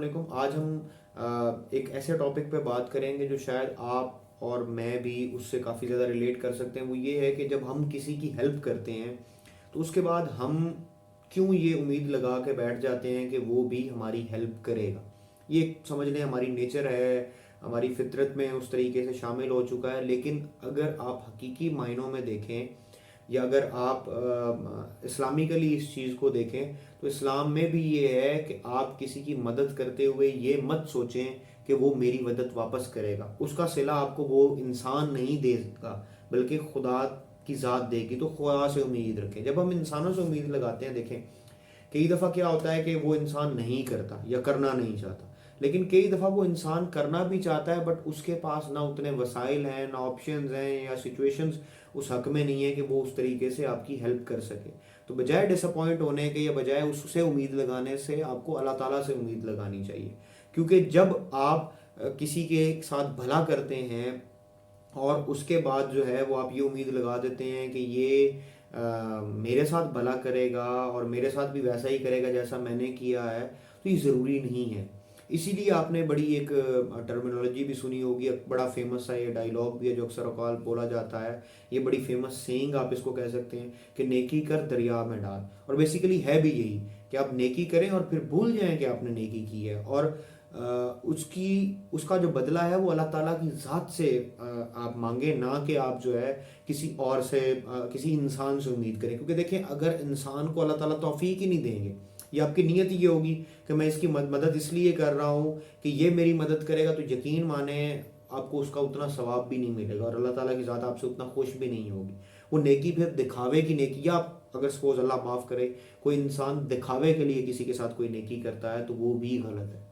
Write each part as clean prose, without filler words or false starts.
वालेकुम। आज हम एक ऐसे टॉपिक पे बात करेंगे जो शायद आप और मैं भी उससे काफ़ी ज़्यादा रिलेट कर सकते हैं। वो ये है कि जब हम किसी की हेल्प करते हैं तो उसके बाद हम क्यों ये उम्मीद लगा के बैठ जाते हैं कि वो भी हमारी हेल्प करेगा। ये समझ लें हमारी नेचर है, हमारी फितरत में उस तरीके से शामिल हो चुका है। लेकिन अगर आप हकीकी मायनों में देखें या अगर आप इस्लामिकली इस चीज़ को देखें तो इस्लाम में भी ये है कि आप किसी की मदद करते हुए ये मत सोचें कि वो मेरी मदद वापस करेगा। उसका सिला आपको वो इंसान नहीं देगा बल्कि खुदा की ज़ात देगी। तो खुदा से उम्मीद रखें। जब हम इंसानों से उम्मीद लगाते हैं, देखें कई दफ़ा क्या होता है कि वो इंसान नहीं करता या करना नहीं चाहता, लेकिन कई दफ़ा वो इंसान करना भी चाहता है बट उसके पास ना उतने वसाइल हैं, ना ऑप्शंस हैं, या सिचुएशंस उस हक में नहीं है कि वो उस तरीके से आपकी हेल्प कर सके। तो बजाय डिसअपॉइंट होने के या बजाय उससे उम्मीद लगाने से आपको अल्लाह ताला से उम्मीद लगानी चाहिए। क्योंकि जब आप किसी के साथ भला करते हैं और उसके बाद जो है वो आप ये उम्मीद लगा देते हैं कि ये मेरे साथ भला करेगा और मेरे साथ भी वैसा ही करेगा जैसा मैंने किया है, तो ये ज़रूरी नहीं है। इसीलिए आपने बड़ी एक टर्मिनोलॉजी भी सुनी होगी, एक बड़ा फेमस सा ये डायलॉग भी है जो अक्सर अकाल बोला जाता है। ये बड़ी फेमस सेइंग आप इसको कह सकते हैं कि नेकी कर दरिया में डाल। और बेसिकली है भी यही कि आप नेकी करें और फिर भूल जाएं कि आपने नेकी की है, और उसकी उसका जो बदला है वो अल्लाह ताला की ज़ात से आप मांगे, ना कि आप जो है किसी और से किसी इंसान से उम्मीद करें। क्योंकि देखें, अगर इंसान को अल्लाह ताला तौफीक ही नहीं देंगे, या आपकी नीयत ये होगी कि मैं इसकी मदद इसलिए कर रहा हूँ कि ये मेरी मदद करेगा, तो यकीन माने आपको उसका उतना सवाब भी नहीं मिलेगा और अल्लाह ताला की ज़ात आपसे उतना खुश भी नहीं होगी। वो नेकी फिर दिखावे की नेकी, या अगर सपोज अल्लाह माफ़ करे कोई इंसान दिखावे के लिए किसी के साथ कोई नेकी करता है तो वो भी गलत है।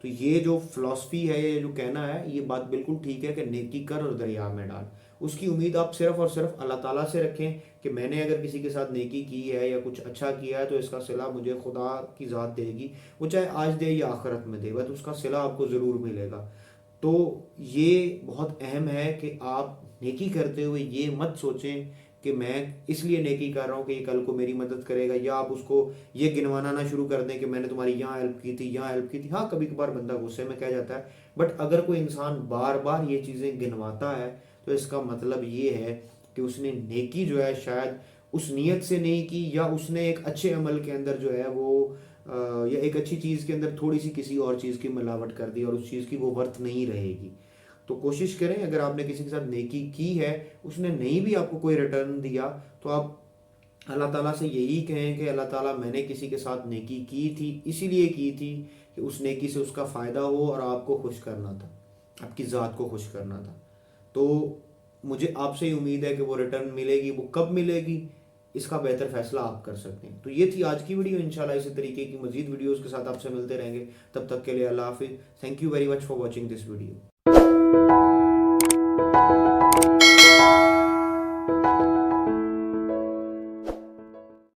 तो ये जो फिलॉसफी है, ये जो कहना है, ये बात बिल्कुल ठीक है कि नेकी कर और दरिया में डाल। उसकी उम्मीद आप सिर्फ और सिर्फ अल्लाह ताला से रखें कि मैंने अगर किसी के साथ नेकी की है या कुछ अच्छा किया है तो इसका सिला मुझे खुदा की ज़ात देगी। वो चाहे आज दे या आखिरत में दे, बट उसका सिला आपको ज़रूर मिलेगा। तो ये बहुत अहम है कि आप नेकी करते हुए ये मत सोचें कि मैं इसलिए नेकी कर रहा हूँ कि ये कल को मेरी मदद करेगा, या आप उसको ये गिनवाना ना शुरू कर दें कि मैंने तुम्हारी यहाँ हेल्प की थी, यहाँ हेल्प की थी। हाँ, कभी कभार बंदा गुस्से में कह जाता है, बट अगर कोई इंसान बार बार ये चीज़ें गिनवाता है तो इसका मतलब ये है कि उसने नेकी जो है शायद उस नीयत से नहीं की, या उसने एक अच्छे अमल के अंदर जो है वो या एक अच्छी चीज़ के अंदर थोड़ी सी किसी और चीज़ की मिलावट कर दी और उस चीज़ की वो वर्थ नहीं रहेगी। तो कोशिश करें, अगर आपने किसी के साथ नेकी की है, उसने नहीं भी आपको कोई रिटर्न दिया, तो आप अल्लाह ताला से यही कहें कि अल्लाह ताला, मैंने किसी के साथ नेकी की थी, इसीलिए की थी कि उस नेकी से उसका फ़ायदा हो और आपको खुश करना था, आपकी ज़ात को खुश करना था। तो मुझे आपसे ही उम्मीद है कि वो रिटर्न मिलेगी। वो कब मिलेगी इसका बेहतर फैसला आप कर सकते हैं। तो ये थी आज की वीडियो। इंशाल्लाह इसी तरीके की मजीद वीडियोज़ के साथ आपसे मिलते रहेंगे। तब तक के लिए अल्लाह हाफिज़। Thank you very much for watching this video.